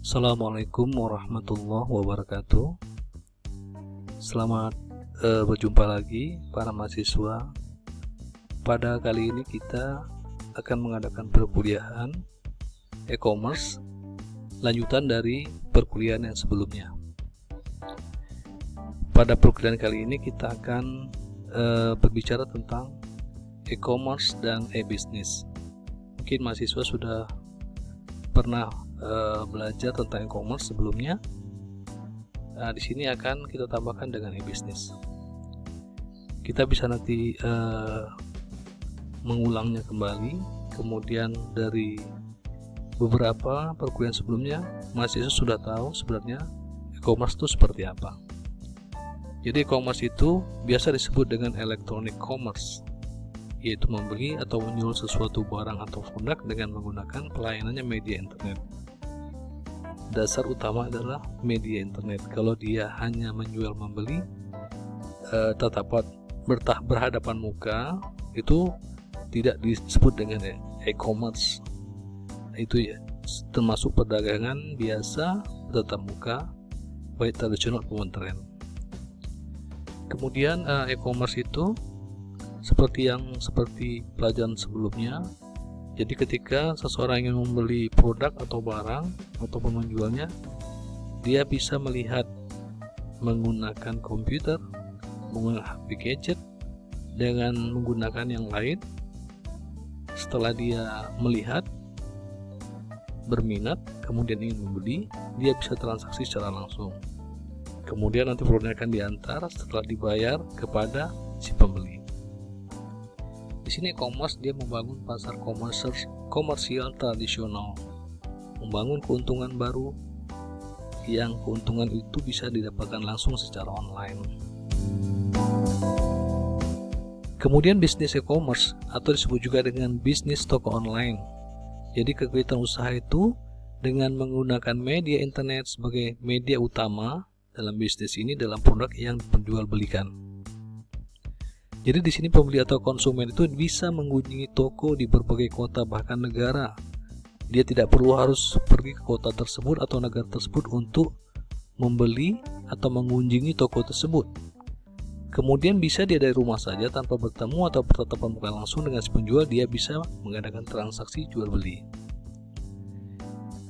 Assalamualaikum warahmatullahi wabarakatuh. Selamat berjumpa lagi para mahasiswa. Pada kali ini kita akan mengadakan perkuliahan e-commerce lanjutan dari perkuliahan yang sebelumnya. Pada perkuliahan kali ini kita akan berbicara tentang e-commerce dan e-business. Mungkin mahasiswa sudah pernah belajar tentang e-commerce sebelumnya. Di sini akan kita tambahkan dengan e-business. Kita bisa nanti mengulangnya kembali. Kemudian dari beberapa perkuliahan sebelumnya, mahasiswa sudah tahu sebenarnya e-commerce itu seperti apa. Jadi e-commerce itu biasa disebut dengan electronic commerce, yaitu membeli atau menjual sesuatu barang atau produk dengan menggunakan pelayanannya media internet. Dasar utama adalah media internet. Kalau dia hanya menjual membeli tatapan berhadapan muka, itu tidak disebut dengan e-commerce. Itu ya termasuk perdagangan biasa tatap muka, baik tradisional maupun tren. Kemudian e-commerce itu seperti pelajaran sebelumnya. Jadi ketika seseorang ingin membeli produk atau barang ataupun menjualnya, dia bisa melihat menggunakan komputer, menggunakan HP gadget, dengan menggunakan yang lain. Setelah dia melihat, berminat, kemudian ingin membeli, dia bisa transaksi secara langsung. Kemudian nanti produknya akan diantar setelah dibayar kepada si pembeli. Di sini e-commerce dia membangun pasar komersial tradisional, membangun keuntungan baru yang keuntungan itu bisa didapatkan langsung secara online. Kemudian bisnis e-commerce atau disebut juga dengan bisnis toko online. Jadi kegiatan usaha itu dengan menggunakan media internet sebagai media utama dalam bisnis ini dalam produk yang diperjualbelikan. Jadi di sini pembeli atau konsumen itu bisa mengunjungi toko di berbagai kota bahkan negara. Dia tidak perlu harus pergi ke kota tersebut atau negara tersebut untuk membeli atau mengunjungi toko tersebut. Kemudian bisa dia dari rumah saja tanpa bertemu atau bertatap muka langsung dengan si penjual, dia bisa mengadakan transaksi jual beli.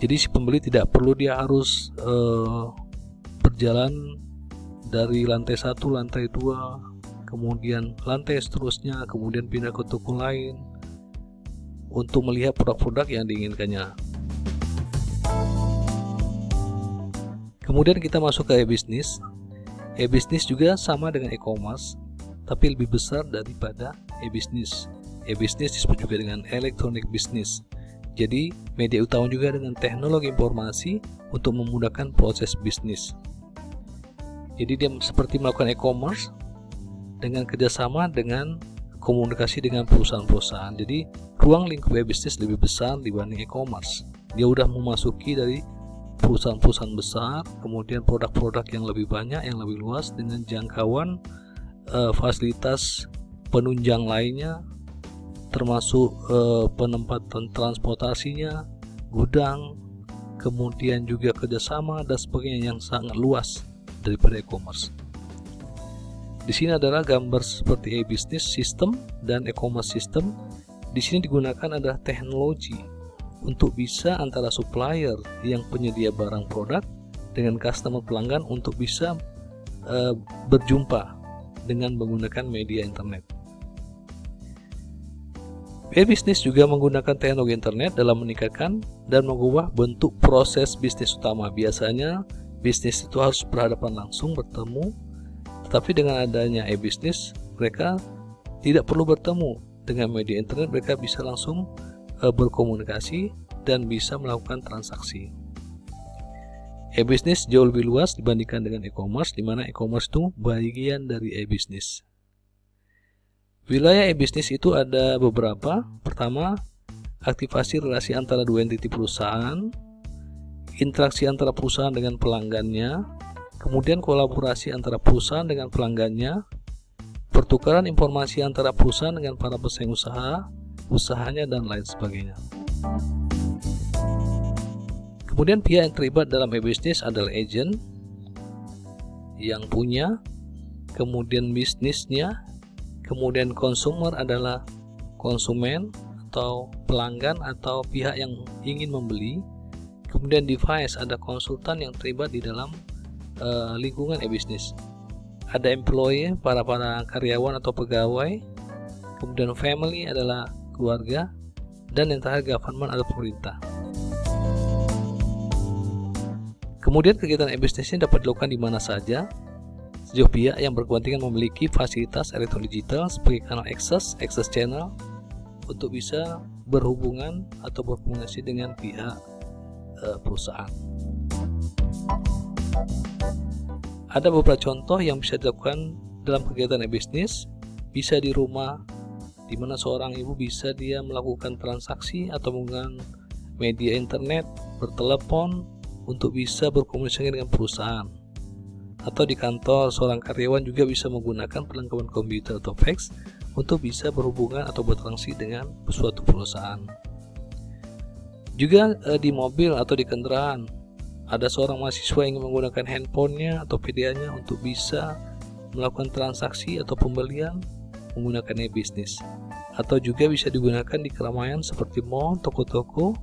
Jadi si pembeli tidak perlu dia harus berjalan dari lantai 1, lantai 2, kemudian lantai seterusnya, kemudian pindah ke toko lain untuk melihat produk-produk yang diinginkannya. Kemudian kita masuk ke e-business. E-business juga sama dengan e-commerce, tapi lebih besar daripada e-business. E-business disebut juga dengan electronic business. Jadi media utama juga dengan teknologi informasi untuk memudahkan proses bisnis. Jadi dia seperti melakukan e-commerce dengan kerjasama dengan komunikasi dengan perusahaan-perusahaan. Jadi ruang lingkup e-business lebih besar dibanding e-commerce. Dia udah memasuki dari perusahaan-perusahaan besar, kemudian produk-produk yang lebih banyak, yang lebih luas dengan jangkauan fasilitas penunjang lainnya, termasuk penempatan transportasinya, gudang, kemudian juga kerjasama dan sebagainya yang sangat luas daripada e-commerce. Di sini adalah gambar seperti e-business system dan e-commerce system. Di sini digunakan adalah teknologi untuk bisa antara supplier yang penyedia barang produk dengan customer pelanggan untuk bisa berjumpa dengan menggunakan media internet. E-business juga menggunakan teknologi internet dalam meningkatkan dan mengubah bentuk proses bisnis utama. Biasanya bisnis itu harus berhadapan langsung, bertemu. Tapi dengan adanya e-business, mereka tidak perlu bertemu. Dengan media internet, mereka bisa langsung berkomunikasi dan bisa melakukan transaksi. E-business jauh lebih luas dibandingkan dengan e-commerce, di mana e-commerce itu bagian dari e-business. Wilayah e-business itu ada beberapa. Pertama, aktivasi relasi antara dua entiti perusahaan, interaksi antara perusahaan dengan pelanggannya, kemudian kolaborasi antara perusahaan dengan pelanggannya, pertukaran informasi antara perusahaan dengan para pesaing usahanya, dan lain sebagainya. Kemudian pihak yang terlibat dalam e-bisnis adalah agent yang punya, kemudian bisnisnya, kemudian consumer adalah konsumen atau pelanggan atau pihak yang ingin membeli, kemudian device ada konsultan yang terlibat di dalam lingkungan e-bisnis, ada employee para karyawan atau pegawai, kemudian family adalah keluarga, dan yang terakhir government atau pemerintah. Kemudian kegiatan e-bisnis ini dapat dilakukan di mana saja sejauh pihak yang berkepentingan memiliki fasilitas elektronik digital sebagai kanal access channel untuk bisa berhubungan atau berkomunikasi dengan pihak perusahaan. Ada beberapa contoh yang bisa dilakukan dalam kegiatan e-bisnis. Bisa di rumah, di mana seorang ibu bisa dia melakukan transaksi atau menggunakan media internet, bertelepon untuk bisa berkomunikasi dengan perusahaan. Atau di kantor, seorang karyawan juga bisa menggunakan perlengkapan komputer atau fax untuk bisa berhubungan atau bertransaksi dengan suatu perusahaan. Juga di mobil atau di kendaraan, ada seorang mahasiswa yang ingin menggunakan handphonenya atau PDA-nya untuk bisa melakukan transaksi atau pembelian menggunakan e-bisnis. Atau juga bisa digunakan di keramaian seperti mall, toko-toko,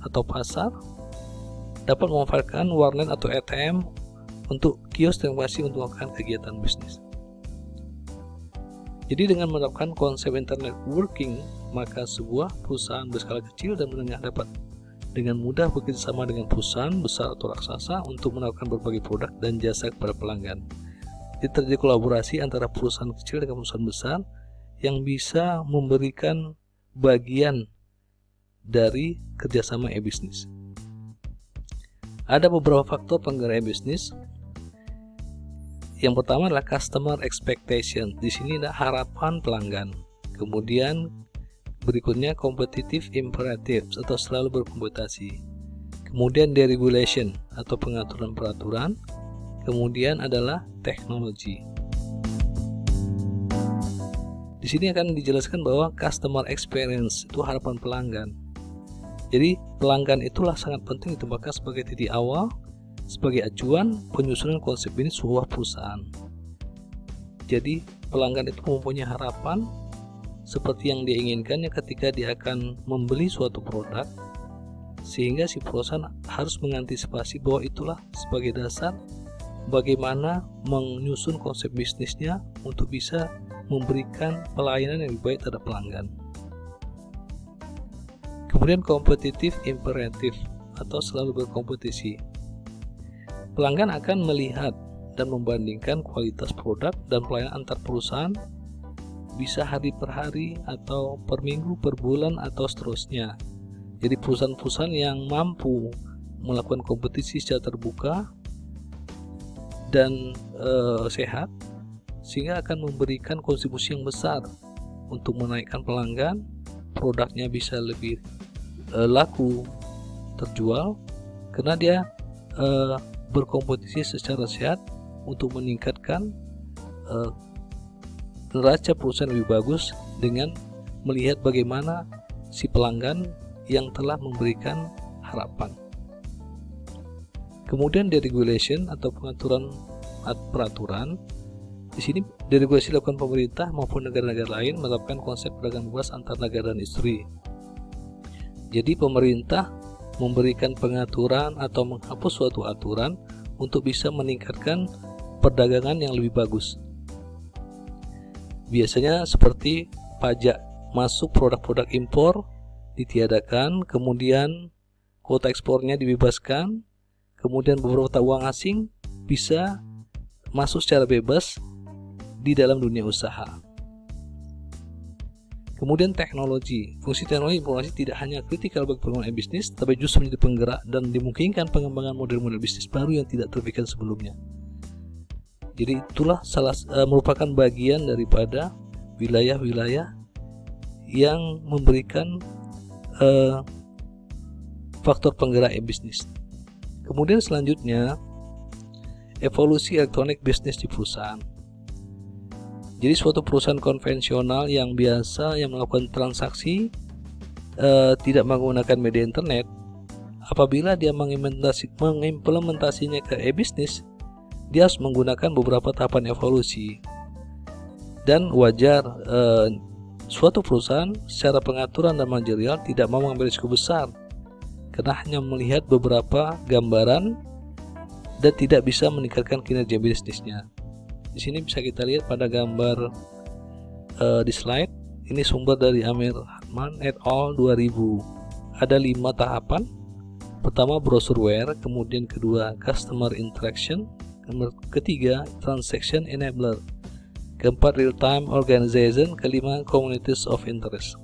atau pasar. Dapat memanfaatkan warnet atau ATM untuk kios transaksi untuk melakukan kegiatan bisnis. Jadi dengan menerapkan konsep internet working, maka sebuah perusahaan berskala kecil dan menengah dapat dengan mudah bekerjasama dengan perusahaan besar atau raksasa untuk menawarkan berbagai produk dan jasa kepada pelanggan. Jadi terjadi kolaborasi antara perusahaan kecil dengan perusahaan besar yang bisa memberikan bagian dari kerjasama e-bisnis. Ada beberapa faktor penggerak e-bisnis. Yang pertama adalah customer expectation. Di sini ada harapan pelanggan. Kemudian berikutnya competitive imperatives atau selalu berkompetisi. Kemudian deregulation atau pengaturan peraturan. Kemudian adalah teknologi. Di sini akan dijelaskan bahwa customer experience itu harapan pelanggan. Jadi pelanggan itulah sangat penting ditempatkan sebagai titik awal, sebagai acuan penyusunan konsep bisnis sebuah perusahaan. Jadi pelanggan itu mempunyai harapan seperti yang dia inginkannya ketika dia akan membeli suatu produk, sehingga si perusahaan harus mengantisipasi bahwa itulah sebagai dasar bagaimana menyusun konsep bisnisnya untuk bisa memberikan pelayanan yang lebih baik terhadap pelanggan. Kemudian competitive imperative atau selalu berkompetisi. Pelanggan akan melihat dan membandingkan kualitas produk dan pelayanan antar perusahaan, bisa hari per hari atau per minggu, per bulan, atau seterusnya. Jadi perusahaan-perusahaan yang mampu melakukan kompetisi secara terbuka dan sehat, sehingga akan memberikan kontribusi yang besar untuk menaikkan pelanggan, produknya bisa lebih laku terjual karena dia berkompetisi secara sehat untuk meningkatkan neraca perusahaan lebih bagus dengan melihat bagaimana si pelanggan yang telah memberikan harapan. Kemudian deregulation atau pengaturan peraturan. Di sini deregulasi dilakukan pemerintah maupun negara-negara lain menerapkan konsep perdagangan bebas antar negara dan industri. Jadi pemerintah memberikan pengaturan atau menghapus suatu aturan untuk bisa meningkatkan perdagangan yang lebih bagus. Biasanya seperti pajak masuk produk-produk impor ditiadakan, kemudian kuota ekspornya dibebaskan, kemudian beberapa uang asing bisa masuk secara bebas di dalam dunia usaha. Kemudian teknologi. Fungsi teknologi informasi tidak hanya kritikal bagi pengembangan bisnis, tapi justru menjadi penggerak dan dimungkinkan pengembangan model-model bisnis baru yang tidak terpikirkan sebelumnya. Jadi itulah merupakan bagian daripada wilayah-wilayah yang memberikan faktor penggerak e-bisnis. Kemudian selanjutnya evolusi elektronik bisnis di perusahaan. Jadi suatu perusahaan konvensional yang biasa yang melakukan transaksi tidak menggunakan media internet apabila dia mengimplementasinya ke e-bisnis, dia harus menggunakan beberapa tahapan evolusi. Dan wajar suatu perusahaan secara pengaturan dan manajerial tidak mau mengambil risiko besar karena hanya melihat beberapa gambaran dan tidak bisa meningkatkan kinerja bisnisnya. Di sini bisa kita lihat pada gambar di slide. Ini sumber dari Amir Rahman et al. 2000. Ada 5 tahapan. Pertama brosureware, kemudian kedua customer interaction, ketiga transaction enabler, keempat real time organization, kelima communities of interest.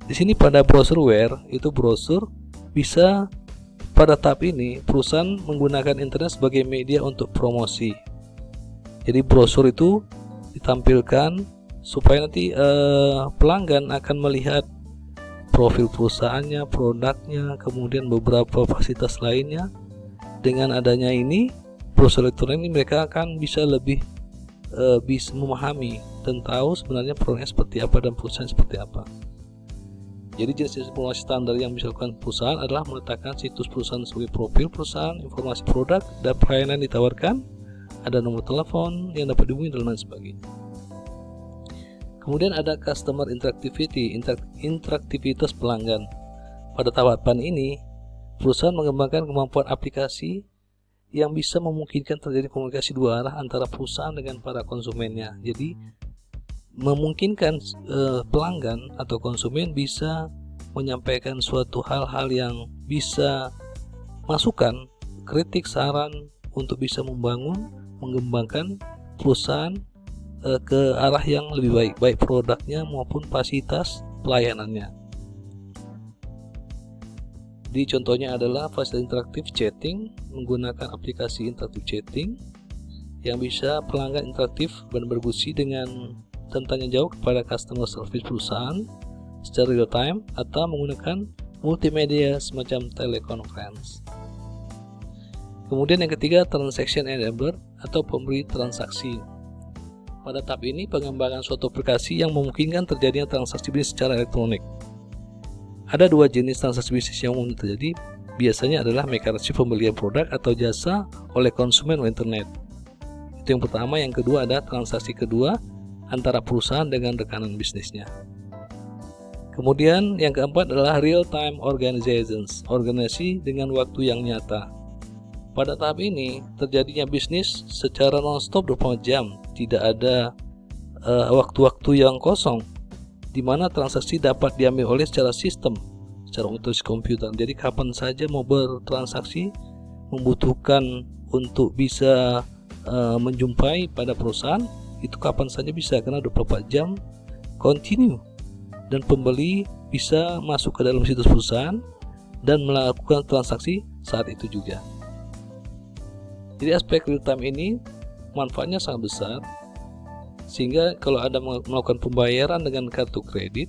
Di sini pada brosureware itu brosur bisa pada tahap ini perusahaan menggunakan internet sebagai media untuk promosi. Jadi brosur itu ditampilkan supaya nanti pelanggan akan melihat profil perusahaannya, produknya, kemudian beberapa fasilitas lainnya. Dengan adanya ini, brosur elektronik ini mereka akan bisa lebih bisa memahami dan tahu sebenarnya produknya seperti apa dan perusahaan seperti apa. Jadi jenis informasi standar yang bisa dilakukan perusahaan adalah meletakkan situs perusahaan sebagai profil perusahaan, informasi produk dan pelayanan ditawarkan, ada nomor telepon yang dapat dihubungi dan lain sebagainya. Kemudian ada customer interactivity, interaktivitas pelanggan. Pada tahapan ini, perusahaan mengembangkan kemampuan aplikasi yang bisa memungkinkan terjadi komunikasi dua arah antara perusahaan dengan para konsumennya. Jadi memungkinkan pelanggan atau konsumen bisa menyampaikan suatu hal-hal yang bisa masukan, kritik, saran untuk bisa membangun, mengembangkan perusahaan ke arah yang lebih baik, baik produknya maupun fasilitas pelayanannya. Di contohnya adalah fasilitas interaktif chatting, menggunakan aplikasi interaktif chatting yang bisa pelanggan interaktif dan berdiskusi dengan dan tanya jawab kepada customer service perusahaan secara real time atau menggunakan multimedia semacam teleconference. Kemudian yang ketiga, transaction enabler atau pemberi transaksi. Pada tahap ini pengembangan suatu aplikasi yang memungkinkan terjadinya transaksi bisnis secara elektronik. Ada dua jenis transaksi bisnis yang umum terjadi, biasanya adalah mekanisme pembelian produk atau jasa oleh konsumen melalui internet. Itu yang pertama. Yang kedua ada transaksi kedua antara perusahaan dengan rekanan bisnisnya. Kemudian yang keempat adalah real time organizations, organisasi dengan waktu yang nyata. Pada tahap ini terjadinya bisnis secara non-stop 24 jam, tidak ada waktu-waktu yang kosong, di mana transaksi dapat diambil oleh secara sistem, secara otomatis komputer. Jadi kapan saja mau bertransaksi, membutuhkan untuk bisa menjumpai pada perusahaan, itu kapan saja bisa, karena 24 jam continue, dan pembeli bisa masuk ke dalam situs perusahaan dan melakukan transaksi saat itu juga. Jadi aspek real time ini manfaatnya sangat besar, sehingga kalau ada melakukan pembayaran dengan kartu kredit,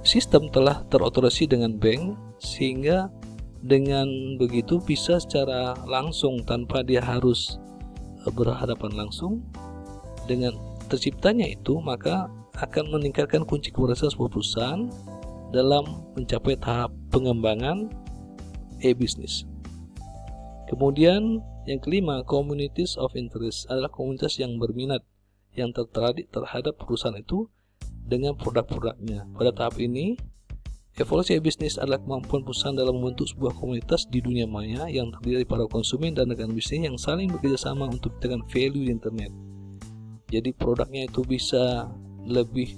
sistem telah terotorisasi dengan bank, sehingga dengan begitu bisa secara langsung tanpa dia harus berhadapan langsung. Dengan terciptanya itu, maka akan meningkatkan kunci keberhasilan sebuah perusahaan dalam mencapai tahap pengembangan e-bisnis. Kemudian yang kelima, communities of interest adalah komunitas yang berminat, yang tertarik terhadap perusahaan itu dengan produk-produknya. Pada tahap ini, evolusi e-bisnis adalah kemampuan perusahaan dalam membentuk sebuah komunitas di dunia maya yang terdiri dari para konsumen dan rekan bisnis yang saling bekerjasama untuk menciptakan value di internet. Jadi produknya itu bisa lebih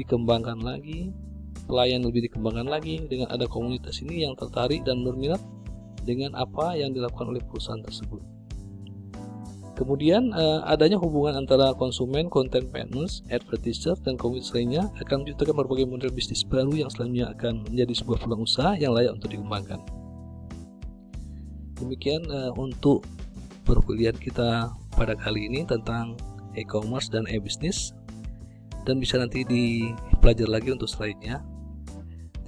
dikembangkan lagi, pelayan lebih dikembangkan lagi dengan ada komunitas ini yang tertarik dan berminat dengan apa yang dilakukan oleh perusahaan tersebut. Kemudian adanya hubungan antara konsumen, content partners, advertiser, dan komunitas lainnya akan menciptakan berbagai model bisnis baru yang selanjutnya akan menjadi sebuah peluang usaha yang layak untuk dikembangkan. Demikian untuk perkuliahan kita pada kali ini tentang e-commerce dan e-bisnis, dan bisa nanti dipelajari lagi untuk selanjutnya.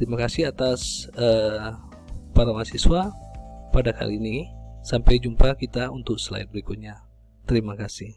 Terima kasih atas para mahasiswa pada kali ini. Sampai jumpa kita untuk slide berikutnya. Terima kasih.